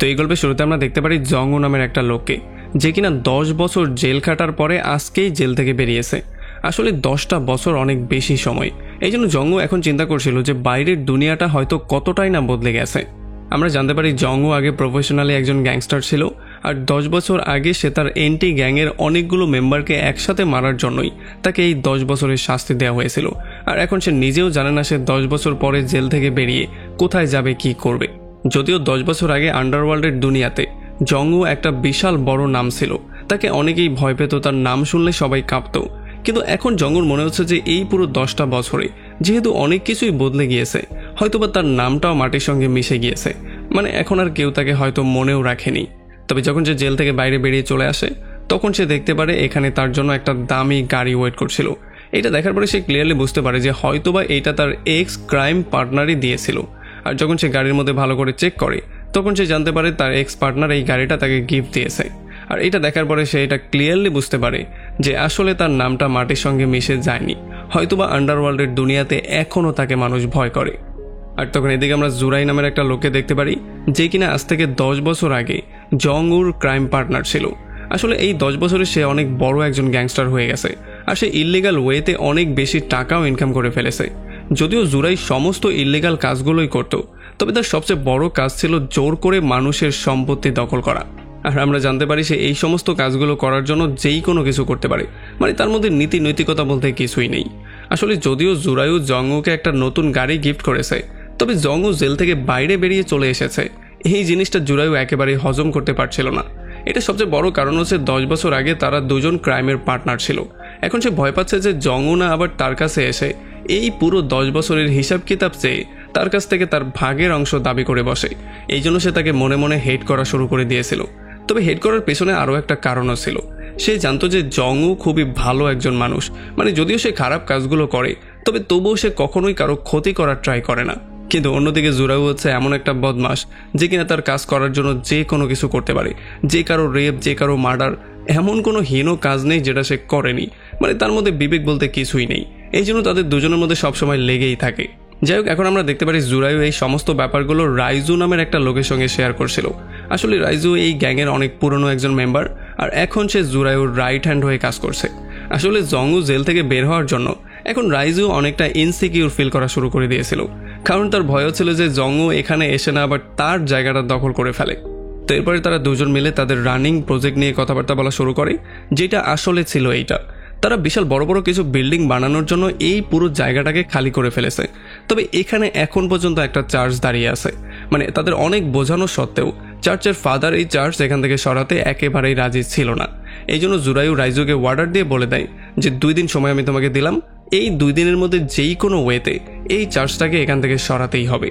তো এই গল্পের শুরুতে আমরা দেখতে পারি জংউ নামের একটা লোককে, যে কিনা 10 বছর জেল খাটার পরে আজকেই জেল থেকে বেরিয়েছে। আসলে 10টা বছর অনেক বেশি সময়। এই জন্য জংউ এখন চিন্তা করছিল যে বাইরের দুনিয়াটা হয়তো কতটাই না বদলে গেছে। আমরা জানতে পারি জংউ আগে প্রফেশনালি একজন গ্যাংস্টার ছিল, আর 10 বছর আগে সে তার এন্টি গ্যাংয়ের অনেকগুলো মেম্বারকে একসাথে মারার জন্যই তাকে এই 10 বছরের শাস্তি দেওয়া হয়েছিল। আর এখন সে নিজেও জানে না সে 10 বছর পরে জেল থেকে বেরিয়ে কোথায় যাবে, কি করবে। যদিও 10 বছর আগে আন্ডারওয়ার্ল্ডের দুনিয়াতে জংউ একটা বিশাল বড় নাম ছিল, তাকে অনেকেই ভয় পেত, তার নাম শুনলে সবাই কাঁপত। কিন্তু এখন জংউর মনে হচ্ছে যে এই পুরো 10টা বছরে যেহেতু অনেক কিছুই বদলে গিয়েছে, হয়তোবা তার নামটাও মাটির সঙ্গে মিশে গিয়েছে, মানে এখন আর কেউ তাকে হয়তো মনেও রাখেনি। তবে যখন সে জেল থেকে বাইরে বেরিয়ে চলে আসে, তখন সে দেখতে পারে এখানে তার জন্য একটা দামি গাড়ি ওয়েট করছিল। এটা দেখার পরে সে ক্লিয়ারলি বুঝতে পারে যে হয়তোবা এইটা তার এক্স ক্রাইম পার্টনারই দিয়েছিল। আর যখন সে গাড়ির মধ্যে ভালো করে চেক করে, তখন সে জানতে পারে তার এক্স পার্টনার এই গাড়িটা তাকে গিফট দিয়েছে। আর এটা দেখার পরে সে এটা ক্লিয়ারলি বুঝতে পারে যে আসলে তার নামটা মাটির সঙ্গে মিশে যায়নি, হয়তোবা আন্ডারওয়ার্ল্ডের দুনিয়াতে এখনও তাকে মানুষ ভয় করে। আর তখন এদিকে আমরা জুরাই নামের একটা লোককে দেখতে পারি, যে কিনা আজ থেকে 10 বছর আগে জংউর ক্রাইম পার্টনার ছিল। আসলে এই 10 বছরে সে অনেক বড় একজন গ্যাংস্টার হয়ে গেছে, আর সে ইল্লিগাল ওয়েতে অনেক বেশি টাকাও ইনকাম করে ফেলেছে। যদিও জুরাই সমস্ত ইল্লিগাল কাজগুলোই করত, তবে তার সবচেয়ে বড় কাজ ছিল জোর করে মানুষের সম্পত্তি দখল করা। আর আমরা জানতে পারি সে এই সমস্ত কাজগুলো করার জন্য যেই কোনো কিছু করতে পারে, মানে তার মধ্যে নীতি নৈতিকতা বলতে কিছুই নেই। আসলে যদিও জুরাইও জংউকে একটা নতুন গাড়ি গিফট করেছে, তবে জংউ জেল থেকে বাইরে বেরিয়ে চলে এসেছে, এই জিনিসটা জুরাইও একেবারেই হজম করতে পারছিল না। এটা সবচেয়ে বড় কারণ হচ্ছে 10 বছর আগে তারা দুজন ক্রাইমের পার্টনার ছিল। এখন সে ভয় পাচ্ছে যে জংউ না আবার তার কাছে এসে এই পুরো 10 বছরের হিসাব কিতাব চেয়ে তার কাছ থেকে তার ভাগের অংশ দাবি করে বসে। এই জন্য সে তাকে মনে মনে হেট করা শুরু করে দিয়েছিল। তবে হেট করার পেছনে আরও একটা কারণও ছিল। সে জানতো যে জংউ খুবই ভালো একজন মানুষ, মানে যদিও সে খারাপ কাজগুলো করে, তবে তবুও সে কখনোই কারো ক্ষতি করার ট্রাই করে না। কিন্তু অন্যদিকে জুরাইও হচ্ছে এমন একটা বদমাশ যে কিনা তার কাজ করার জন্য যে কোনো কিছু করতে পারে। যে কারো রেপ, যে কারো মার্ডার, এমন কোনো হীন কাজ নেই যেটা সে করেনি, মানে তার মধ্যে বিবেক বলতে কিছুই নেই। এই জন্য তাদের দুজনের মধ্যে সবসময় লেগেই থাকে। যাই হোক, এখন আমরা দেখতে পারি জুরাইও এই সমস্ত ব্যাপারগুলো রাইজু নামের একটা লোকের সঙ্গে শেয়ার করছিল। আসলে রাইজু এই গ্যাংয়ের অনেক পুরনো একজন মেম্বার, আর এখন সে জুরাইওর রাইট হ্যান্ড হয়ে কাজ করছে। আসলে জংউ জেল থেকে বের হওয়ার জন্য এখন রাইজু অনেকটা ইনসিকিউর ফিল করা শুরু করে দিয়েছিল, কারণ তার ভয় ছিল যে জংউ এখানে এসে না আবার তার জায়গাটা দখল করে ফেলে। তো এরপরে তারা দুজন মিলে তাদের রানিং প্রজেক্ট নিয়ে কথাবার্তা বলা শুরু করে, যেটা আসলে ছিল এইটা। তারা বিশাল বড় বড় কিছু বিল্ডিং বানানোর জন্য এই পুরো জায়গাটাকে খালি করে ফেলেছে। তবে এখানে এখন পর্যন্ত একটা চার্চ দাঁড়িয়ে আছে, মানে তাদের অনেক বোঝানো সত্ত্বেও চার্চের ফাদার এই চার্চ এখান থেকে সরাতে একেবারেই রাজি ছিল না। এই জন্য জুরাইও রাইজুকে ওয়ার্ডার দিয়ে বলে দেয় যে 2 দিন সময় আমি তোমাকে দিলাম, এই 2 দিনের মধ্যে যেই কোনো ওয়েতে এই চার্চটাকে এখান থেকে সরাতেই হবে।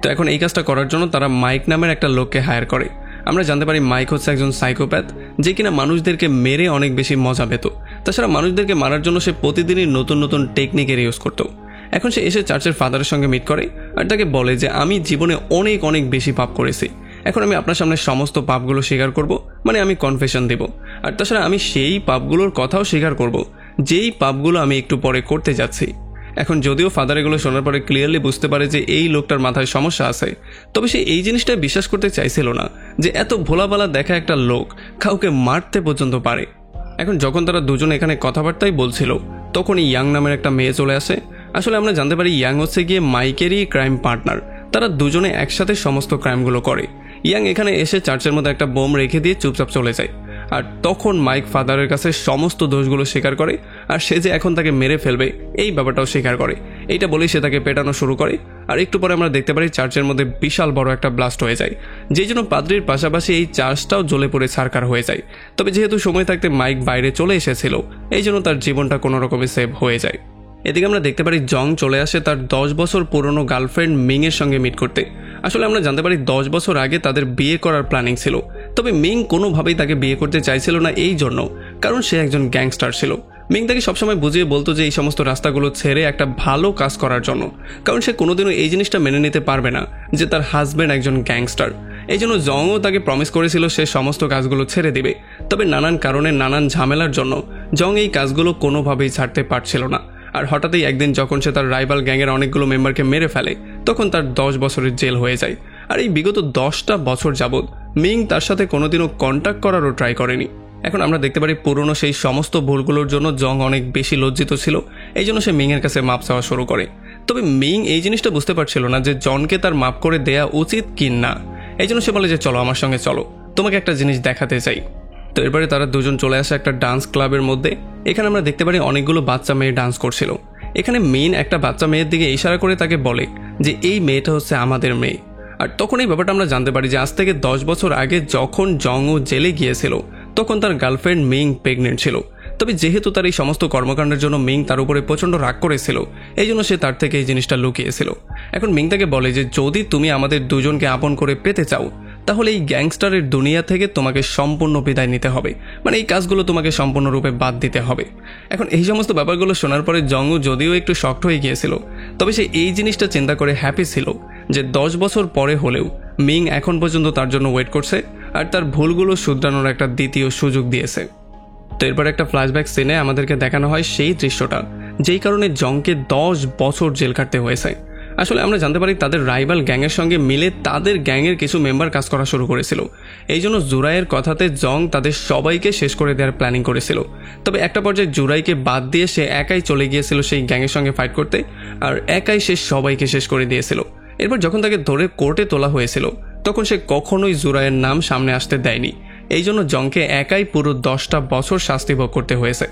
তো এখন এই কাজটা করার জন্য তারা মাইক নামের একটা লোককে হায়ার করে। আমরা জানতে পারি মাইক হচ্ছে একজন সাইকোপ্যাথ, যে কিনা মানুষদেরকে মেরে অনেক বেশি মজা পেত। তাছাড়া মানুষদেরকে মারার জন্য সে প্রতিদিনই নতুন নতুন টেকনিকের ইউজ করতো। এখন সে এসে চার্চের ফাদারের সঙ্গে মিট করে আর তাকে বলে যে আমি জীবনে অনেক অনেক বেশি পাপ করেছি, এখন আমি আপনার সামনে সমস্ত পাপগুলো স্বীকার করব, মানে আমি কনফেশন দেব। আর তাছাড়া আমি সেই পাপগুলোর কথাও স্বীকার করব যেই পাপগুলো আমি একটু পরে করতে যাচ্ছি। এখন যদিও ফাদার এগুলো শোনার পরে ক্লিয়ারলি বুঝতে পারে যে এই লোকটার মাথায় সমস্যা আছে, তবে সে এই জিনিসটা বিশ্বাস করতে চাইছিল না যে এত ভোলাবালা দেখা একটা লোক কাউকে মারতে পর্যন্ত পারে। এখন যখন তারা দুজন এখানে কথাবার্তাই বলছিল, তখনই ইয়াং নামের একটা মেয়ে চলে আসে। আসলে আমরা জানতে পারি ইয়াং হচ্ছে গিয়ে মাইকেরই ক্রাইম পার্টনার, তারা দুজনে একসাথে সমস্ত ক্রাইমগুলো করে। ইয়াং এখানে এসে চার্চের মধ্যে একটা বোম রেখে দিয়ে চুপচাপ চলে যায়। আর তখন মাইক ফাদারের কাছে সমস্ত দোষগুলো স্বীকার করে, আর সে যে এখন তাকে মেরে ফেলবে এই ব্যাপারটাও স্বীকার করে। এইটা বলেই সে তাকে পেটানো শুরু করে। আর একটু পরে আমরা দেখতে পারি চার্চের মধ্যে বিশাল বড় একটা ব্লাস্ট হয়ে যায়, যেই জন্য পাদ্রির পাশাপাশি এই চার্চটাও জ্বলে পড়ে ছারখার হয়ে যায়। তবে যেহেতু সময় থাকতে মাইক বাইরে চলে এসেছিল, এই জন্য তার জীবনটা কোনো রকমে সেভ হয়ে যায়। এদিকে আমরা দেখতে পারি জং চলে আসে তার 10 বছর পুরনো গার্লফ্রেন্ড মিং এর সঙ্গে মিট করতে। আসলে আমরা জানতে পারি 10 বছর আগে তাদের বিয়ে করার প্ল্যানিং ছিল, তবে মিং কোনোভাবেই তাকে বিয়ে করতে চাইছিল না, এই জন্য কারণ সে একজন গ্যাংস্টার ছিল। মিং তাকে সবসময় বুঝিয়ে বলতো যে এই সমস্ত রাস্তাগুলো ছেড়ে একটা ভালো কাজ করার জন্য, কারণ সে কোনোদিনও এই জিনিসটা মেনে নিতে পারবে না যে তার হাজব্যান্ড একজন গ্যাংস্টার। এই জন্য জংও তাকে প্রমিস করেছিল সে সমস্ত কাজগুলো ছেড়ে দিবে, তবে নানান কারণে নানান ঝামেলার জন্য জং এই কাজগুলো কোনোভাবেই ছাড়তে পারছিল না। আর হঠাৎই একদিন যখন সে তার রাইভাল গ্যাংয়ের অনেকগুলো মেম্বারকে মেরে ফেলে, তখন তার 10 বছরের জেল হয়ে যায়। আর এই বিগত 10টা বছর যাবৎ মিং তার সাথে কোনোদিনও কন্ট্যাক্ট করারও ট্রাই করেনি। এখন আমরা দেখতে পারি পুরনো সেই সমস্ত ভুলগুলোর জন্য জং অনেক বেশি লজ্জিত ছিল, এই জন্য সে মিংয়ের কাছে মাপ চাওয়া শুরু করে। তবে মিং এই জিনিসটা বুঝতে পারছিল না যে জনকে তার মাপ করে দেয়া উচিত কি না। এই জন্য সে বলে যে চলো আমার সঙ্গে চলো, তোমাকে একটা জিনিস দেখাতে চাই। তো এরপরে তারা দুজন চলে আসে একটা ডান্স ক্লাবের মধ্যে। এখানে আমরা দেখতে পারি অনেকগুলো বাচ্চা মেয়ে ডান্স করছিল। এখানে মেইন একটা বাচ্চা মেয়ের দিকে ইশারা করে তাকে বলে যে এই মেয়েটা হচ্ছে আমাদের মেয়ে। আর তখন এই ব্যাপারটা আমরা জানতে পারি যে আজ থেকে 10 বছর আগে যখন জংও জেলে গিয়েছিল তখন তার গার্লফ্রেন্ড মিং প্রেগনেন্ট ছিল। তবে যেহেতু তার এই সমস্ত কর্মকাণ্ডের জন্য মিং তার উপরে প্রচণ্ড রাগ করেছিল, এই জন্য সে তার থেকে এই জিনিসটা লুকিয়েছিল। এখন মিং তাকে বলে যে যদি তুমি আমাদের দুজনকে আপন করে পেতে চাও তাহলে এই গ্যাংস্টারের দুনিয়া থেকে তোমাকে সম্পূর্ণ বিদায় নিতে হবে, মানে এই কাজগুলো তোমাকে সম্পূর্ণরূপে বাদ দিতে হবে। এখন এই সমস্ত ব্যাপারগুলো শোনার পরে জংও যদিও একটু শক্ট হয়ে গিয়েছিল, তবে সে এই জিনিসটা চিন্তা করে হ্যাপি ছিল যে 10 বছর পরে হলেও মিং এখন পর্যন্ত তার জন্য ওয়েট করছে আর তার ভুলগুলো শুধরানোর একটা দ্বিতীয় সুযোগ দিয়েছে। তো এরপর একটা ফ্ল্যাশব্যাক সিনে আমাদেরকে দেখানো হয় সেই দৃশ্যটা যেই কারণে জংকে 10 বছর জেল কাটতে হয়েছে। আসলে আমরা জানতে পারি তাদের রাইভাল গ্যাংয়ের সঙ্গে মিলে তাদের গ্যাংয়ের কিছু মেম্বার কাজ করা শুরু করেছিল। এই জন্য জুরাইয়ের কথাতে জং তাদের সবাইকে শেষ করে দেওয়ার প্ল্যানিং করেছিল। তবে একটা পর্যায়ে জুরাইকে বাদ দিয়ে সে একাই চলে গিয়েছিল সেই গ্যাংয়ের সঙ্গে ফাইট করতে, আর একাই সে সবাইকে শেষ করে দিয়েছিল। এরপর যখন তাকে ধরে কোর্টে তোলা হয়েছিল তখন সে কখনোই জুরাইয়ের নাম সামনে আসতে দেয়নি, এই জন্য জংকে একাই পুরো 10টা বছর শাস্তি ভোগ করতে হয়েছে।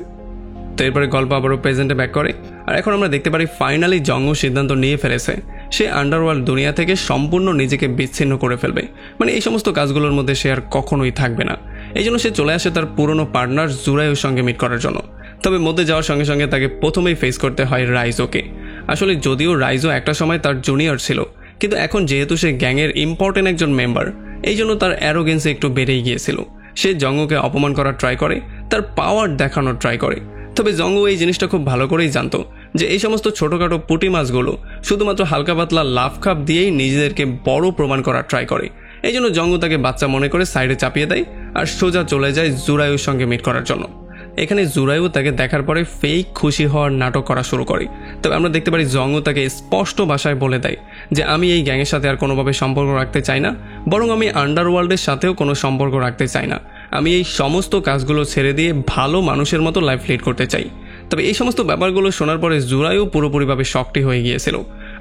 তো এরপরে গল্প আবারও প্রেজেন্টে ব্যাক করে, আর এখন আমরা দেখতে পারি ফাইনালি জংও সিদ্ধান্ত নিয়ে ফেলেছে সে আন্ডারওয়ার্ল্ড দুনিয়া থেকে সম্পূর্ণ নিজেকে বিচ্ছিন্ন করে ফেলবে, মানে এই সমস্ত কাজগুলোর মধ্যে সে আর কখনোই থাকবে না। এই জন্য সে চলে আসে তার পুরনো পার্টনার জুরাইয়ের সঙ্গে মিট করার জন্য। তবে মধ্যে যাওয়ার সঙ্গে সঙ্গে তাকে প্রথমেই ফেস করতে হয় রাইজোকে। আসলে যদিও রাইজো একটা সময় তার জুনিয়র ছিল, কিন্তু এখন যেহেতু সে গ্যাংয়ের ইম্পর্টেন্ট একজন মেম্বার, এই জন্য তার অ্যারোগেন্সি একটু বেড়েই গিয়েছিল। সে জংওকে অপমান করার ট্রাই করে, তার পাওয়ার দেখানোর ট্রাই করে। তবে জংও এই জিনিসটা খুব ভালো করেই জানতো যে এই সমস্ত ছোটোখাটো পুঁটি মাছগুলো শুধুমাত্র হালকা পাতলা লাফ খাপ দিয়েই নিজেদেরকে বড় প্রমাণ করার ট্রাই করে। এই জন্য জংও তাকে বাচ্চা মনে করে সাইডে চাপিয়ে দেয় আর সোজা চলে যায় জুরাইয়ের সঙ্গে মিট করার জন্য। এখানে জুরাইও তাকে দেখার পরে ফেক খুশি হওয়ার নাটক করা শুরু করে। তবে আমরা দেখতে পারি জংও তাকে স্পষ্ট ভাষায় বলে দেয় যে আমি এই গ্যাংয়ের সাথে আর কোনোভাবে সম্পর্ক রাখতে চাই না, বরং আমি আন্ডারওয়ার্ল্ডের সাথেও কোনো সম্পর্ক রাখতে চাই না। আমি এই সমস্ত কাজগুলো ছেড়ে দিয়ে ভালো মানুষের মতো লাইফ লিড করতে চাই। তবে এই সমস্ত ব্যাপারগুলো শোনার পরে জুরাইও পুরোপুরিভাবে শকটি হয়ে গিয়েছিল।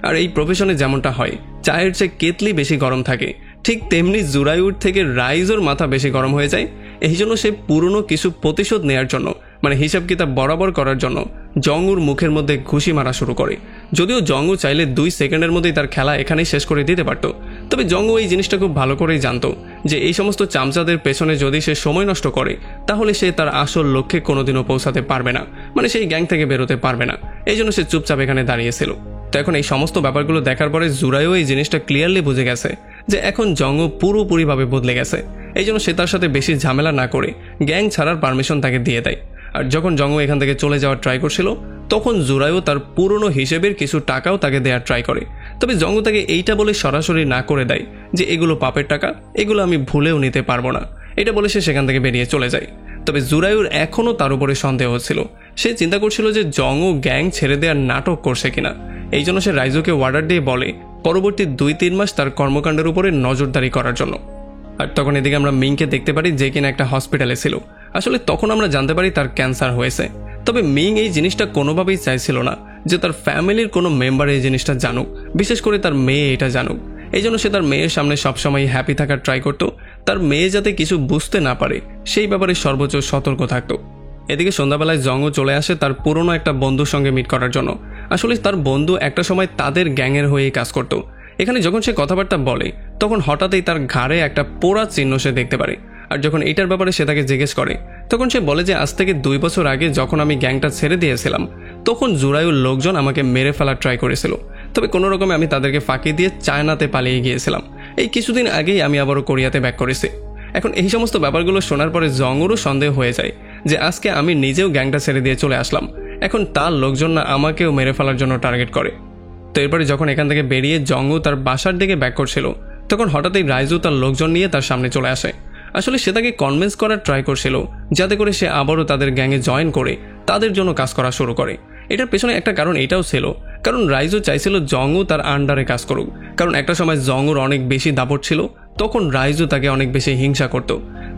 আর এই প্রফেশনে যেমনটা হয় চায়ের চেয়ে কেতলি বেশি গরম থাকে, ঠিক তেমনি জুরাইউর থেকে রাইজোর মাথা বেশি গরম হয়ে যায়। এই জন্য সে পুরনো কিছু প্রতিশোধ নেয়ার জন্য, মানে হিসাব কিতাব বরাবর করার জন্য জংউর মুখের মধ্যে ঘুষি মারা শুরু করে। যদিও জংউ চাইলে 2 সেকেন্ডের মধ্যেই তার খেলা এখানেই শেষ করে দিতে পারত, তবে জংউ এই জিনিসটা খুব ভালো করেই জানতো যে এই সমস্ত চামচাদের পেছনে যদি সে সময় নষ্ট করে তাহলে সে তার আসল লক্ষ্যে কোনোদিনও পৌঁছাতে পারবে না, মানে সেই গ্যাং থেকে বেরোতে পারবে না। এই জন্য সে চুপচাপ এখানে দাঁড়িয়েছিল। তো এখন এই সমস্ত ব্যাপারগুলো দেখার পরে জুরাইও এই জিনিসটা ক্লিয়ারলি বুঝে গেছে যে এখন জংউ পুরোপুরিভাবে বদলে গেছে। এই জন্য সে তার সাথে বেশি ঝামেলা না করে গ্যাং ছাড়ার পারমিশন তাকে দিয়ে দেয়। আর যখন জংউ এখান থেকে চলে যাওয়ার ট্রাই করছিল তখন জুরাইও তার পুরনো হিসেবের কিছু টাকাও তাকে দেওয়ার ট্রাই করে। তবে জংউ তাকে এইটা বলে সরাসরি না করে দেয় যে এগুলো পাপের টাকা, এগুলো আমি ভুলেও নিতে পারবো না, এটা বলে সে সেখান থেকে বেরিয়ে চলে যায়। তবে জুরাইউর এখনও তার উপরে সন্দেহ হচ্ছিল। সে চিন্তা করছিল যে জংউ গ্যাং ছেড়ে দেওয়ার নাটক করছে কিনা। এই জন্য সে রাইজোকে অর্ডার দিয়ে বলে পরবর্তী 2-3 মাস তার কর্মকাণ্ডের উপরে নজরদারি করার জন্য। আর তখন এদিকে আমরা মিংকে দেখতে পারি যে কিনা একটা হসপিটালে ছিল। আসলে তখন আমরা জানতে পারি তার ক্যান্সার হয়েছে। তবে মিং এই জিনিসটা কোনোভাবেই চাইছিল না যে তার ফ্যামিলির কোনো মেম্বার এই জিনিসটা জানুক, বিশেষ করে তার মেয়ে এটা জানুক। এই জন্য সে তার মেয়ের সামনে সবসময় হ্যাপি থাকার ট্রাই করত, তার মেয়ে যাতে কিছু বুঝতে না পারে সেই ব্যাপারে সর্বোচ্চ সতর্ক থাকতো। এদিকে সন্ধ্যাবেলায় জংও চলে আসে তার পুরনো একটা বন্ধুর সঙ্গে মিট করার জন্য। আসলে তার বন্ধু একটা সময় তাদের গ্যাংয়ের হয়েই কাজ করত। এখানে যখন সে কথাবার্তা বলে তখন হঠাৎই তার ঘাড়ে একটা পোড়া চিহ্ন সে দেখতে পারে। আর যখন এটার ব্যাপারে সে তাকে জিজ্ঞেস করে তখন সে বলে যে আজ থেকে 2 বছর আগে যখন আমি গ্যাংটা ছেড়ে দিয়েছিলাম তখন জুরাইউর লোকজন আমাকে মেরে ফেলার ট্রাই করেছিল, তবে কোনো রকমে আমি তাদেরকে ফাঁকি দিয়ে চায়নাতে পালিয়ে গিয়েছিলাম। এই কিছুদিন আগেই আমি আবারও কোরিয়াতে ব্যাক করেছি। এখন এই সমস্ত ব্যাপারগুলো শোনার পরে জংউরও সন্দেহ হয়ে যায় যে আজকে আমি নিজেও গ্যাংটা ছেড়ে দিয়ে চলে আসলাম, এখন তার লোকজন না আমাকেও মেরে ফেলার জন্য টার্গেট করে। তো এরপরে যখন এখান থেকে বেরিয়ে জংউ তার বাসার দিকে ব্যাক করছিল তখন হঠাৎই রাইজু তার লোকজন নিয়ে তার সামনে চলে আসে। আসলে সে তাকে কনভিন্স করার ট্রাই করছিল যাতে করে সে আবারও তাদের গ্যাংয়ে জয়েন করে তাদের জন্য কাজ করা শুরু করে। এটার পেছনে একটা কারণ এটাও ছিল, কারণ রাইজো চাইছিল জংও তার আন্ডারে কাজ করুক। কারণ একটা সময় জংওর অনেক বেশি দাপট ছিল, তখন রাইজো তাকে অনেক বেশি হিংসা করত।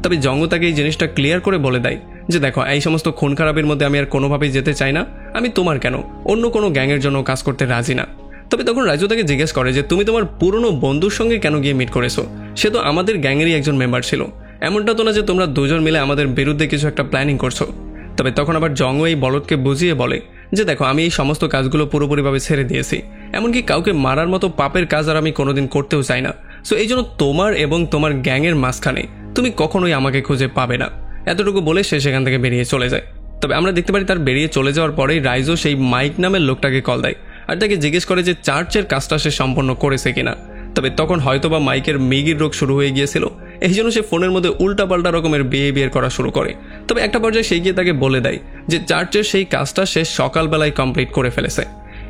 তবে জংও তাকে এই জিনিসটা ক্লিয়ার করে বলে দেয় যে দেখো, এই সমস্ত খুন খারাপের মধ্যে আমি আর কোনোভাবেই যেতে চাই না, আমি তোমার কেন অন্য কোনো গ্যাংয়ের জন্য কাজ করতে রাজি না। তবে তখন রাইজো তাকে জিজ্ঞেস করে যে তুমি তোমার পুরনো বন্ধুর সঙ্গে কেন গিয়ে মিট করেছো, সে তো আমাদের গ্যাংয়েরই একজন মেম্বার ছিল, এমনটা তো না যে তোমরা দুজন মিলে আমাদের বিরুদ্ধে কিছু একটা প্ল্যানিং করছো। তবে তখন আবার জংও এই বলদকে বুঝিয়ে বলে যে দেখো, আমি এই সমস্ত কাজগুলো পুরোপুরিভাবে ছেড়ে দিয়েছি, এমনকি কাউকে মারার মতো পাপের কাজ আর আমি কোনোদিন করতেও চাই না। সো এই জন্য তোমার এবং তোমার গ্যাংয়ের মাঝখানে তুমি কখনোই আমাকে খুঁজে পাবে না। এতটুকু বলে সে সেখান থেকে বেরিয়ে চলে যায়। তবে আমরা দেখতে পারি তার বেরিয়ে চলে যাওয়ার পরেই রাইজো সেই মাইক নামের লোকটাকে কল দেয় আর তাকে জিজ্ঞেস করে যে চার্চের কাজটা সে সম্পন্ন করেছে কিনা। তবে তখন হয়তোবা মাইকের মিগির রোগ শুরু হয়ে গিয়েছিল, এই জন্য সে ফোনের মধ্যে উল্টাপাল্টা রকমের বিহেভিয়ার করা শুরু করে। তবে একটা পর্যায়ে সে গিয়ে তাকে বলে দেয় যে চার্চের সেই কাজটা সে সকালবেলায় কমপ্লিট করে ফেলেছে।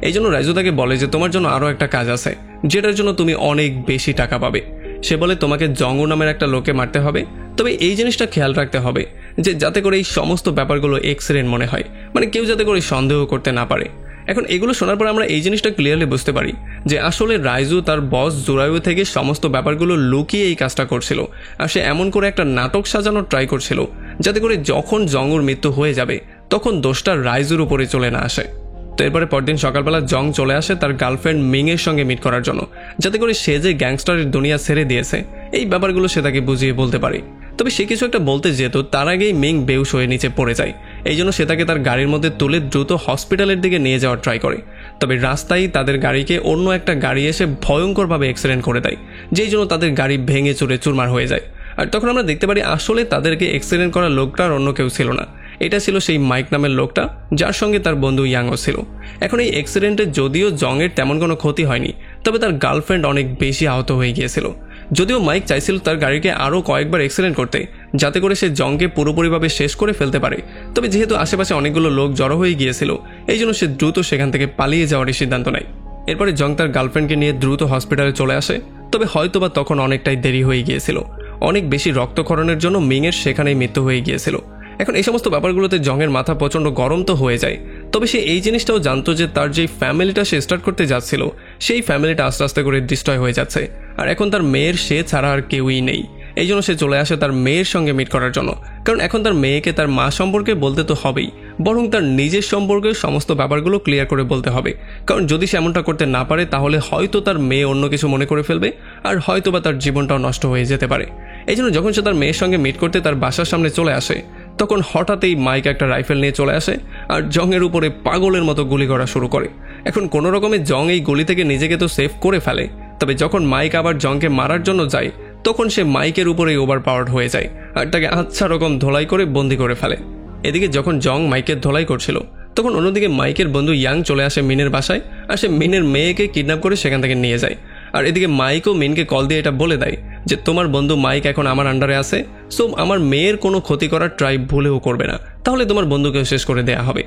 এই জন্য রাইজো তাকে বলে যে তোমার জন্য আরও একটা কাজ আছে, যেটার জন্য তুমি অনেক বেশি টাকা পাবে। সে বলে তোমাকে জংও নামের একটা লোকে মারতে হবে, তবে এই জিনিসটা খেয়াল রাখতে হবে যে যাতে করে এই সমস্ত ব্যাপারগুলো এক্সিডেন্ট মনে হয়, মানে কেউ যাতে করে সন্দেহ করতে না পারে। এখন এগুলো শোনার পর আমরা এই জিনিসটা ক্লিয়ারলি বুঝতে পারি যে আসলে রাইজো তার বস জুরায়ু থেকে সমস্ত ব্যাপারগুলো লুকিয়ে এই কাজটা করছিল, আর সে এমন করে একটা নাটক সাজানোর ট্রাই করছিল যাতে করে যখন জংওর মৃত্যু হয়ে যাবে তখন দোষটা রাইজোর উপরে চলে না আসে। তো এরপরে পরদিন সকালবেলা জং চলে আসে তার গার্লফ্রেন্ড মিংয়ের সঙ্গে মিট করার জন্য, যাতে করে সে যে গ্যাংস্টারের দুনিয়া ছেড়ে দিয়েছে এই ব্যাপারগুলো সে তাকে বুঝিয়ে বলতে পারে। তবে সে কিছু একটা বলতে যেত তার আগেই মিং বেহুশ হয়ে নিচে পড়ে যায়। এই জন্য সে তাকে তার গাড়ির মধ্যে তুলে দ্রুত হসপিটালের দিকে নিয়ে যাওয়ার ট্রাই করে। তবে রাস্তায় তাদের গাড়িকে অন্য একটা গাড়ি এসে ভয়ঙ্করভাবে অ্যাক্সিডেন্ট করে দেয়, যেই জন্য তাদের গাড়ি ভেঙে চুরে চুরমার হয়ে যায়। আর তখন আমরা দেখতে পারি আসলে তাদেরকে অ্যাক্সিডেন্ট করা লোকটার অন্য কেউ ছিল না, এটা ছিল সেই মাইক নামের লোকটা যার সঙ্গে তার বন্ধু ইয়াংও ছিল। এখন এই অ্যাক্সিডেন্টে যদিও জংয়ের তেমন কোনো ক্ষতি হয়নি, তবে তার গার্লফ্রেন্ড অনেক বেশি আহত হয়ে গিয়েছিল। যদিও মাইক চাইছিল তার গাড়িকে আরও কয়েকবার অ্যাক্সিডেন্ট করতে যাতে করে সে জংকে পুরোপুরিভাবে শেষ করে ফেলতে পারে, তবে যেহেতু আশেপাশে অনেকগুলো লোক জড়ো হয়ে গিয়েছিল এই জন্য সে দ্রুত সেখান থেকে পালিয়ে যাওয়ারই সিদ্ধান্ত নেয়। এরপরে জং তার গার্লফ্রেন্ডকে নিয়ে দ্রুত হসপিটালে চলে আসে, তবে হয়তোবা তখন অনেকটাই দেরি হয়ে গিয়েছিল, অনেক বেশি রক্তক্ষরণের জন্য মিংয়ের সেখানেই মৃত্যু হয়ে গিয়েছিল। এখন এই সমস্ত ব্যাপারগুলোতে জংয়ের মাথা প্রচণ্ড গরম তো হয়ে যায়, তবে সে এই জিনিসটাও জানতো যে তার যেই ফ্যামিলিটা সে স্টার্ট করতে যাচ্ছিল সেই ফ্যামিলিটা আস্তে আস্তে করে ডিস্ট্রয় হয়ে যাচ্ছে, আর এখন তার মেয়ের সে ছাড়া আর কেউই নেই। এই জন্য সে চলে আসে তার মেয়ের সঙ্গে মিট করার জন্য, কারণ এখন তার মেয়েকে তার মা সম্পর্কে বলতে তো হবেই, বরং তার নিজের সম্পর্কে সমস্ত ব্যাপারগুলো ক্লিয়ার করে বলতে হবে। কারণ যদি সে এমনটা করতে না পারে তাহলে হয়তো তার মেয়ে অন্য কিছু মনে করে ফেলবে, আর হয়তো বা তার জীবনটাও নষ্ট হয়ে যেতে পারে। এই জন্য যখন সে তার মেয়ের সঙ্গে মিট করতে তার বাসার সামনে চলে আসে তখন হঠাৎই মাইক একটা রাইফেল নিয়ে চলে আসে আর জংয়ের উপরে পাগলের মতো গুলি করা শুরু করে। এখন কোনো রকমে জং এই গুলি থেকে নিজেকে তো সেভ করে ফেলে, তবে যখন মাইক আবার জংকে মারার জন্য যায় তখন সে মাইকের উপরেই ওভার পাওয়ার্ড হয়ে যায় আর তাকে আচ্ছা রকম ধোলাই করে বন্দি করে ফেলে। এদিকে যখন জং মাইকের ধোলাই করছিল তখন অন্যদিকে মাইকের বন্ধু ইয়াং চলে আসে মিনের বাসায়, আর সে মিনের মেয়েকে কিডন্যাপ করে সেখান থেকে নিয়ে যায়। আর এদিকে মাইকও মিনকে কল দিয়ে এটা বলে দেয় যে তোমার বন্ধু মাইক এখন আমার আন্ডারে আছে, সো আমার মেয়ের কোনো ক্ষতি করার ট্রাই ভুলেও করবে না, তাহলে তোমার বন্ধুকেও শেষ করে দেয়া হবে।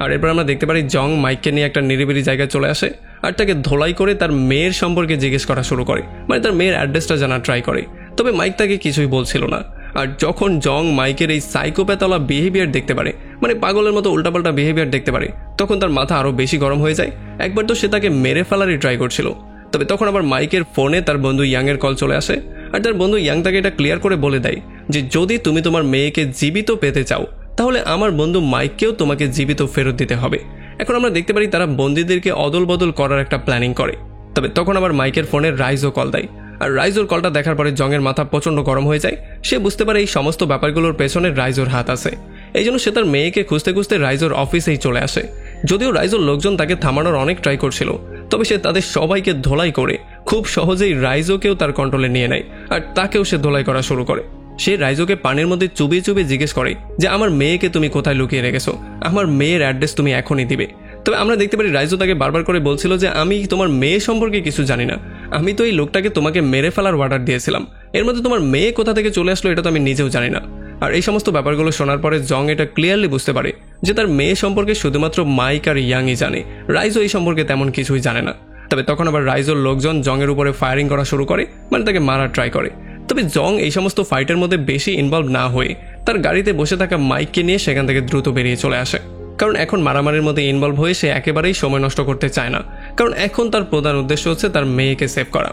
আর এরপর আমরা দেখতে পারি জং মাইককে নিয়ে একটা নিরিবিলি জায়গায় চলে আসে আর তাকে ধোলাই করে তার মেয়ের সম্পর্কে জিজ্ঞেস করা শুরু করে, মানে তার মেয়ের অ্যাড্রেসটা জানার ট্রাই করে। তবে মাইক তাকে কিছুই বলছিল না। আর যখন জং মাইকের এই সাইকোপ্যাথওয়ালা বিহেভিয়ার দেখতে পারে, মানে পাগলের মতো উল্টাপাল্টা বিহেভিয়ার দেখতে পারে, তখন তার মাথা আরও বেশি গরম হয়ে যায়। একবার তো সে তাকে মেরে ফেলারই ট্রাই করছিল। তবে তখন আবার মাইকের ফোনে তার বন্ধু ইয়াংয়ের কল চলে আসে আর তার বন্ধু ইয়াং তাকে এটা ক্লিয়ার করে বলে দেয় যে যদি তুমি তোমার মেয়েকে জীবিত পেতে চাও তাহলে আমার বন্ধু মাইককেও তোমাকে জীবিত ফেরত দিতে হবে। এখন আমরা দেখতে পারি তারা বন্দীদেরকে অদল বদল করার একটা প্ল্যানিং করে। তবে তখন আবার মাইকের ফোনে রাইজো কল দেয় আর রাইজোর কলটা দেখার পরে জংয়ের মাথা প্রচণ্ড গরম হয়ে যায়। সে বুঝতে পারে এই সমস্ত ব্যাপারগুলোর পেছনে রাইজোর হাত আছে। এই জন্য সে তার মেয়েকে খুঁজতে খুঁজতে রাইজোর অফিসেই চলে আসে। যদিও রাইজোর লোকজন তাকে থামানোর অনেক ট্রাই করছিল, তবে সে তাদের সবাইকে ধোলাই করে খুব সহজেই রাইজোকেও তার কন্ট্রোলে নিয়ে নেয় আর তাকেও সে ধোলাই করা শুরু করে। সে রাইজোকে পানির মধ্যে চুবিয়ে চুবিয়ে জিজ্ঞেস করে যে আমার মেয়েকে তুমি কোথায় লুকিয়ে রেখেছো, আমার মেয়ের অ্যাড্রেস তুমি এখনই দিবে। তবে আমরা দেখতে পারি রাইজো তাকে বারবার করে বলছিল যে আমি তোমার মেয়ে সম্পর্কে কিছু জানি না, আমি তো এই লোকটাকে তোমাকে মেরে ফেলার অর্ডার দিয়েছিলাম, এর মধ্যে তোমার মেয়ে কোথা থেকে চলে আসলো এটা তো আমি নিজেও জানি না। আর এই সমস্ত ব্যাপারগুলো শোনার পরে জং এটা ক্লিয়ারলি বুঝতে পারে যে তার মেয়ে সম্পর্কে শুধুমাত্র মাইক আর ইয়াংই জানে, রাইজো এই সম্পর্কে তেমন কিছুই জানে না। তবে তখন আবার রাইজোর লোকজন জংয়ের উপরে ফায়ারিং করা শুরু করে, মানে তাকে মারার ট্রাই করে। তবে জং এই সমস্ত ফাইটের মধ্যে বেশি ইনভলভ না হয়ে তার গাড়িতে বসে থাকা মাইককে নিয়ে সেখান থেকে দ্রুত বেরিয়ে চলে আসে। কারণ এখন মারামারির মধ্যে ইনভলভ হয়ে সে একেবারেই সময় নষ্ট করতে চায় না, কারণ এখন তার প্রধান উদ্দেশ্য হচ্ছে তার মেয়েকে সেভ করা।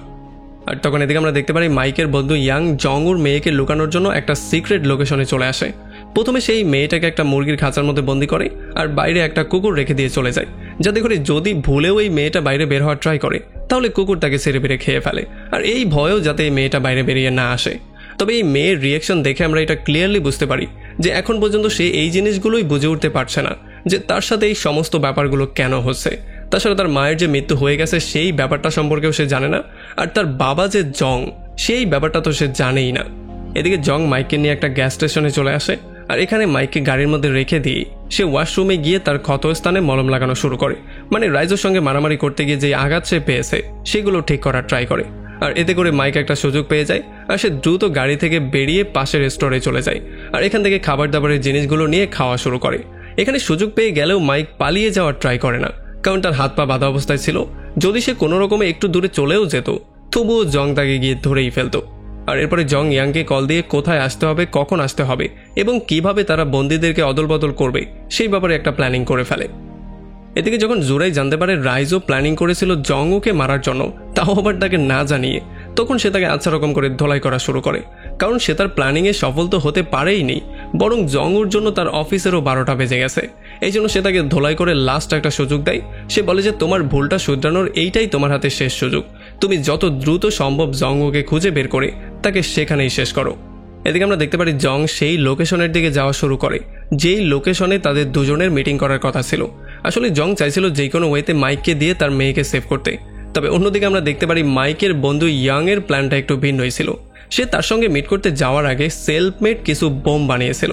আর তখন এদিকে আমরা দেখতে পারি মাইকের বন্ধু ইয়াং জংউর মেয়েকে লুকানোর জন্য একটা সিক্রেট লোকেশনে চলে আসে। প্রথমে সেই মেয়েটাকে একটা মুরগির খাঁচার মধ্যে বন্দি করে আর বাইরে একটা কুকুর রেখে দিয়ে চলে যায়, যাতে করে যদি ভুলেও এই মেয়েটা বাইরে বের হওয়ার ট্রাই করে তাহলে কুকুর তাকে ছেড়ে বেড়ে খেয়ে ফেলে, আর এই ভয়েও যাতে এই মেয়েটা বাইরে বেরিয়ে না আসে। তবে এই মেয়ের রিয়াকশন দেখে আমরা এটা ক্লিয়ারলি বুঝতে পারি যে এখন পর্যন্ত সে এই জিনিসগুলোই বুঝে উঠতে পারছে না যে তার সাথে এই সমস্ত ব্যাপারগুলো কেন হচ্ছে। তাছাড়া তার মায়ের যে মৃত্যু হয়ে গেছে সেই ব্যাপারটা সম্পর্কেও সে জানে না, আর তার বাবা যে জং সেই ব্যাপারটা তো সে জানেই না। এদিকে জং মাইককে নিয়ে একটা গ্যাস স্টেশনে চলে আসে, আর এখানে মাইককে গাড়ির মধ্যে রেখে দিয়ে সে ওয়াশরুমে গিয়ে তার ক্ষতস্থানে মলম লাগানো শুরু করে, মানে রাইজোর সঙ্গে মারামারি করতে গিয়ে যে আঘাত সে পেয়েছে সেগুলো ঠিক করার ট্রাই করে। আর এতে করে মাইক একটা সুযোগ পেয়ে যায় আর সে দ্রুত গাড়ি থেকে বেরিয়ে পাশের স্টোরে চলে যায় আর এখান থেকে খাবার দাবারের জিনিসগুলো নিয়ে খাওয়া শুরু করে। এখানে সুযোগ পেয়ে গেলেও মাইক পালিয়ে যাওয়ার ট্রাই করে না, কারণ তার হাত পা বাঁধা অবস্থায় ছিল। যদি সে কোনো রকমে একটু দূরে চলেও যেত তবুও জং তাকে গিয়ে ধরেই ফেলতো। আর এরপরে জং ইয়াংকে কল দিয়ে কোথায় আসতে হবে, কখন আসতে হবে এবং কিভাবে তারা বন্দীদেরকে অদল বদল করবে সেই ব্যাপারে একটা প্ল্যানিং করে ফেলে। এদিকে যখন জুরাই জানতে পারে রাইজো প্ল্যানিং করেছিল জংউকে মারার জন্য, তাও আবার তাকে না জানিয়ে, তখন সে তাকে আচ্ছা রকম করে ধোলাই করা শুরু করে, কারণ সে তার প্ল্যানিংয়ে সফল তো হতে পারেই নি, বরং জংউর জন্য তার অফিসেরও 12টা বেজে গেছে। এই জন্য সে তাকে ধোলাই করে লাস্ট একটা সুযোগ দেয়। সে বলে যে তোমার ভুলটা শুধরানোর এইটাই তোমার হাতে শেষ সুযোগ, তুমি যত দ্রুত সম্ভব জংউকে খুঁজে বের করে তাকে সেখানেই শেষ করো। এদিকে আমরা দেখতে পারি জং সেই লোকেশনের দিকে যাওয়া শুরু করে যেই লোকেশনে তাদের দুজনের মিটিং করার কথা ছিল। আসলে জং চাইছিল যে কোনো ওয়েতে মাইককে দিয়ে তার মেয়েকে সেভ করতে। তবে অন্যদিকে আমরা দেখতে পারি মাইকের বন্ধু ইয়াং এর প্ল্যানটা একটু ভিন্নই ছিল। সে তার সঙ্গে মিট করতে যাওয়ার আগে সেলফমেড কিছু বোম বানিয়েছিল,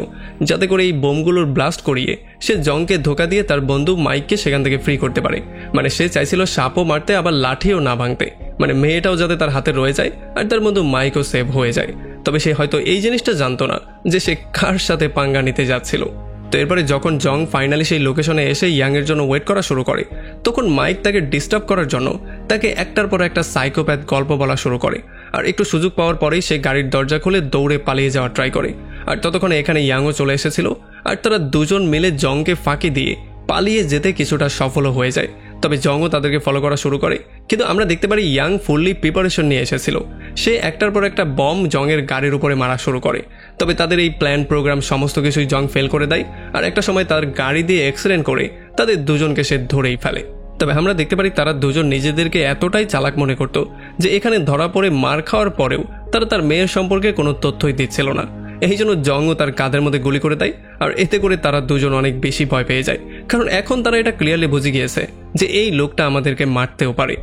যাতে করে এই বোমগুলোর ব্লাস্ট করিয়ে সে জংকে ধোকা দিয়ে তার বন্ধু মাইককে সেখান থেকে ফ্রি করতে পারে। মানে সে চাইছিল সাপও মারতে আবার লাঠিও না ভাঙতে, মানে মেয়েটাও যাতে তার হাতে রয়ে যায় আর তার বন্ধু মাইকও সেভ হয়ে যায়। তবে সে হয়তো এই জিনিসটা জানতো না যে সে কার সাথে পাঙ্গা নিতে যাচ্ছিল। তো এরপরে যখন জং ফাইনালি সেই লোকেশনে এসে ইয়াং এর জন্য ওয়েট করা শুরু করে, তখন মাইক তাকে ডিস্টার্ব করার জন্য তাকে একটার পর একটা সাইকোপ্যাথ গল্প বলা শুরু করে। আর একটু সুযোগ পাওয়ার পরেই সে গাড়ির দরজা খুলে দৌড়ে পালিয়ে যাওয়ার ট্রাই করে। আর ততক্ষণে এখানে ইয়াংও চলে এসেছিল আর তারা দুজন মিলে জংকে ফাঁকি দিয়ে পালিয়ে যেতে কিছুটা সফলও হয়ে যায়। তবে জংও তাদেরকে ফলো করা শুরু করে, কিন্তু আমরা দেখতে পারি ইয়াং ফুললি প্রিপারেশন নিয়ে এসেছিল। সে একটার পর একটা বম জংয়ের গাড়ির উপরে মারা শুরু করে। তবে তাদের এই প্ল্যান প্রোগ্রাম সমস্ত কিছুই জং ফেল করে দেয় আর একটা সময় তার গাড়ি দিয়ে অ্যাক্সিডেন্ট করে তাদের দুজনকে সে ধরেই ফেলে। তবে আমরা দেখতে পারি তারা দুজন নিজেদেরকে এতটাই চালাক মনে করত যে এখানে ধরা পড়ে মার খাওয়ার পরেও তারা তার মেয়ের সম্পর্কে কোনো তথ্যই দিচ্ছিল না। এই জন্য জংও তার কাঁধের মধ্যে গুলি করে দেয় আর এতে করে তারা দুজন অনেক বেশি ভয় পেয়ে যায়, কারণ এখন তারা এটা ক্লিয়ারলি বুঝে গিয়েছে যে এই লোকটা আমাদেরকে মারতেও পারে।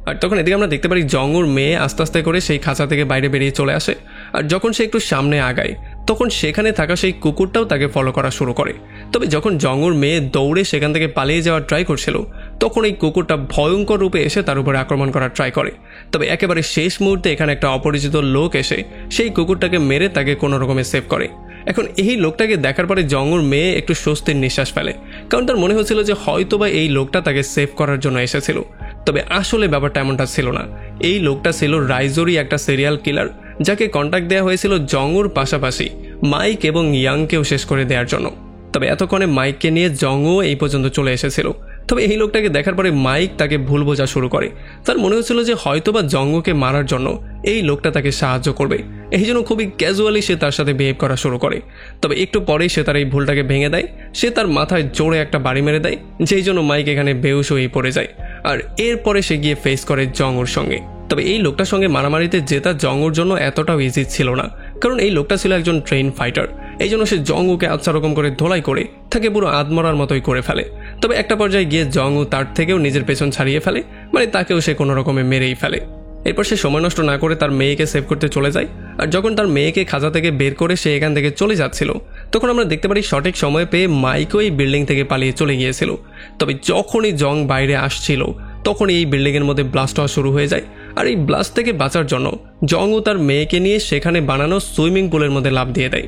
আর তখন এদিকে আমরা দেখতে পারি জংউর মেয়ে আস্তে আস্তে করে সেই খাঁচা থেকে বাইরে বেরিয়ে চলে আসে। আর যখন সে একটু সামনে আগায় তখন সেখানে থাকা সেই কুকুরটাও তাকে ফলো করা শুরু করে। তবে যখন জংউর মেয়ে দৌড়ে সেখান থেকে পালিয়ে যাওয়ার ট্রাই করছিল, তখন এই কুকুরটা ভয়ঙ্কর রূপে এসে তার উপরে আক্রমণ করার ট্রাই করে। তবে একেবারে শেষ মুহূর্তে এখানে একটা অপরিচিত লোক এসে সেই কুকুরটাকে মেরে তাকে কোনো রকমে সেভ করে। এখন এই লোকটাকে দেখার পরে জংউর মেয়ে একটু স্বস্তির নিঃশ্বাস ফেলে, কারণ তার মনে হচ্ছিল যে হয়তোবা এই লোকটা তাকে সেভ করার জন্য এসেছিল। তবে আসলে ব্যাপারটা এমনটা ছিল না। এই লোকটা ছিল রাইজোরই একটা সিরিয়াল কিলার, যাকে কন্ট্যাক্ট দেওয়া হয়েছিল জংউর পাশাপাশি মাইক এবং ইয়াংকেও শেষ করে দেওয়ার জন্য। তবে এতক্ষণে মাইককে নিয়ে জংও এই পর্যন্ত চলে এসেছিল। তবে এই লোকটাকে দেখার পরে মাইক তাকে ভুল বোঝা শুরু করে। তার মনে হচ্ছিল যে হয়তোবা জংওকে মারার জন্য এই লোকটা তাকে সাহায্য করবে, এই জন্য খুবই ক্যাজুয়ালি সে তার সাথে বিহেভ করা শুরু করে। তবে একটু পরেই সে তার এই ভুলটাকে ভেঙে দেয়। সে তার মাথায় জোরে একটা বাড়ি মেরে দেয়, যেই জন্য মাইক এখানে বেহুশ হয়ে পড়ে যায়। আর এরপরে সে গিয়ে ফেস করে জংওর সঙ্গে। তবে এই লোকটার সঙ্গে মারামারিতে জেতা জংওর জন্য এতটাও ইজি ছিল না, কারণ এই লোকটা ছিল একজন ট্রেন ফাইটার। এই জন্য সে জংওকে আচ্ছা রকম করে ধোলাই করে তাকে পুরো আদমরার মতোই করে ফেলে। তবে একটা পর্যায়ে গিয়ে জংও তার থেকেও নিজের পেছন ছাড়িয়ে ফেলে, মানে তাকেও সে কোনো রকমে মেরেই ফেলে। এরপর সে সময় নষ্ট না করে তার মেয়েকে সেভ করতে চলে যায়। আর যখন তার মেয়েকে খাঁচা থেকে বের করে সে এখান থেকে চলে যাচ্ছিল, তখন আমরা দেখতে পারি সঠিক সময় পেয়ে মাইকও এই বিল্ডিং থেকে পালিয়ে চলে গিয়েছিল। তবে যখনই জং বাইরে আসছিল তখনই এই বিল্ডিংয়ের মধ্যে ব্লাস্ট হওয়া শুরু হয়ে যায়। আর এই ব্লাস্ট থেকে বাঁচার জন্য জংও তার মেয়েকে নিয়ে সেখানে বানানো সুইমিং পুলের মধ্যে লাফ দিয়ে দেয়।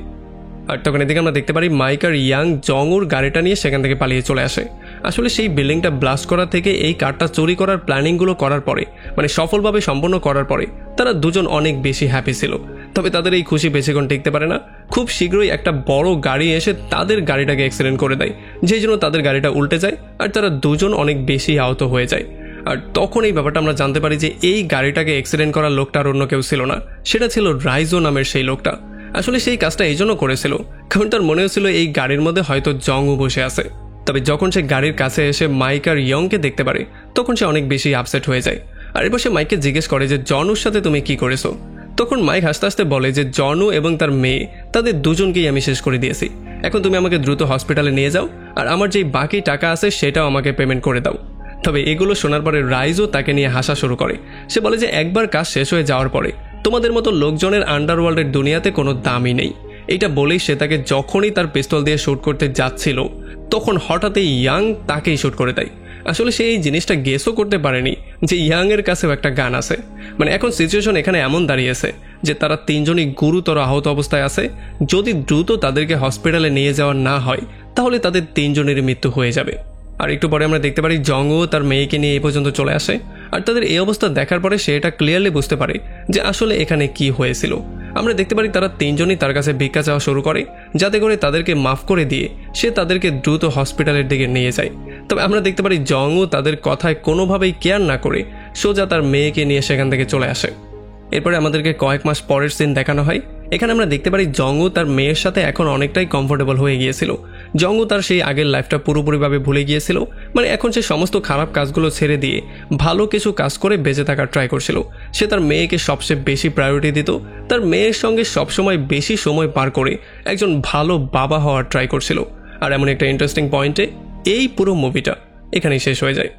আর তখন এদিকে আমরা দেখতে পারি মাইক আর ইয়াং জংউর গাড়িটা নিয়ে সেখান থেকে পালিয়ে চলে আসে। আসলে সেই বিল্ডিংটা ব্লাস্ট করা থেকে এই কারটা চুরি করার প্ল্যানিংগুলো করার পরে, মানে সফলভাবে সম্পন্ন করার পরে তারা দুজন অনেক বেশি হ্যাপি ছিল। তবে তাদের এই খুশি বেশিক্ষণ টিকতে পারে না। খুব শীঘ্রই একটা বড় গাড়ি এসে তাদের গাড়িটাকে অ্যাক্সিডেন্ট করে দেয়, যেই জন্য তাদের গাড়িটা উল্টে যায় আর তারা দুজন অনেক বেশি আহত হয়ে যায়। আর তখন এই ব্যাপারটা আমরা জানতে পারি যে এই গাড়িটাকে অ্যাক্সিডেন্ট করার লোকটা আর অন্য কেউ ছিল না, সেটা ছিল রাইজো নামের সেই লোকটা। আসলে সেই কাজটা এই জন্য করেছিল কারণ তার মনে হচ্ছিল এই গাড়ির মধ্যে হয়তো জংও বসে আছে। তবে যখন সে গাড়ির কাছে এসে মাইক আর ইয়ংকে দেখতে পারে তখন সে অনেক বেশি আপসেট হয়ে যায়। আর এবার সে মাইককে জিজ্ঞেস করে যে জনুর সাথে তুমি কি করেছো। তখন মাইক হাসতে হাসতে বলে যে জনু এবং তার মেয়ে তাদের দুজনকেই আমি শেষ করে দিয়েছি, এখন তুমি আমাকে দ্রুত হসপিটালে নিয়ে যাও আর আমার যেই বাকি টাকা আছে সেটাও আমাকে পেমেন্ট করে দাও। তবে এগুলো শোনার পরে রাইজও তাকে নিয়ে হাসা শুরু করে। সে বলে যে একবার কাজ শেষ হয়ে যাওয়ার পরে তোমাদের মতো লোকজনের আন্ডারওয়ার্ল্ডের দুনিয়াতে কোনো দামই নেই। এটা বলেই সে তাকে যখনই তার পিস্তল দিয়ে শ্যুট করতে যাচ্ছিল তখন হঠাৎই ইয়াং তাকেই শ্যুট করে দেয়। আসলে সে এই জিনিসটা গেসও করতে পারেনি যে ইয়াংয়ের কাছেও একটা গান আছে। মানে এখন সিচুয়েশন এখানে এমন দাঁড়িয়েছে যে তারা তিনজনই গুরুতর আহত অবস্থায় আছে। যদি দ্রুত তাদেরকে হসপিটালে নিয়ে যাওয়া না হয় তাহলে তাদের তিনজনেরই মৃত্যু হয়ে যাবে। আর একটু পরে আমরা দেখতে পারি জংও তার মেয়েকে নিয়ে এই পর্যন্ত চলে আসে। আর তাদের এই অবস্থা দেখার পরে সে এটা ক্লিয়ারলি বুঝতে পারে যে আসলে এখানে কি হয়েছিল। আমরা দেখতে পারি তারা তিনজনই তার কাছে ভিক্ষা চাওয়া শুরু করে যাতে করে তাদেরকে মাফ করে দিয়ে সে তাদেরকে দ্রুত হসপিটালের দিকে নিয়ে যায়। তবে আমরা দেখতে পারি জংও তাদের কথায় কোনোভাবেই কেয়ার না করে সোজা তার মেয়েকে নিয়ে সেখান থেকে চলে আসে। এরপরে আমাদেরকে কয়েক মাস পরের সিন দেখানো হয়। এখানে আমরা দেখতে পারি জংও তার মেয়ের সাথে এখন অনেকটাই কমফোর্টেবল হয়ে গিয়েছিল। জংও তার সেই আগের লাইফটা পুরোপুরিভাবে ভুলে গিয়েছিল। মানে এখন সে সমস্ত খারাপ কাজগুলো ছেড়ে দিয়ে ভালো কিছু কাজ করে বেঁচে থাকার ট্রাই করছিল। সে তার মেয়েকে সবচেয়ে বেশি প্রায়োরিটি দিত, তার মেয়ের সঙ্গে সবসময় বেশি সময় পার করে একজন ভালো বাবা হওয়ার ট্রাই করছিল। আর এমন একটা ইন্টারেস্টিং পয়েন্টে এই পুরো মুভিটা এখানেই শেষ হয়ে যায়।